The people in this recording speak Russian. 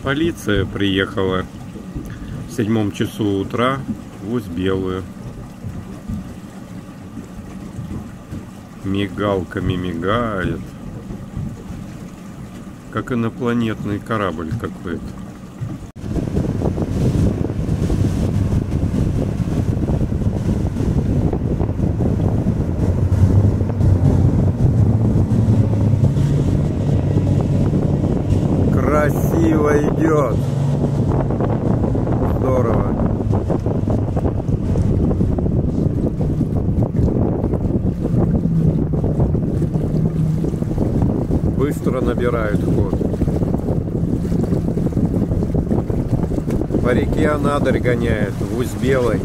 Полиция приехала в 7 часу утра в Усть-Белую. Мигалками мигает. Как инопланетный корабль какой-то. Красиво идет. Здорово. Быстро набирают ход. По реке Анадырь гоняет в Усть-Белой.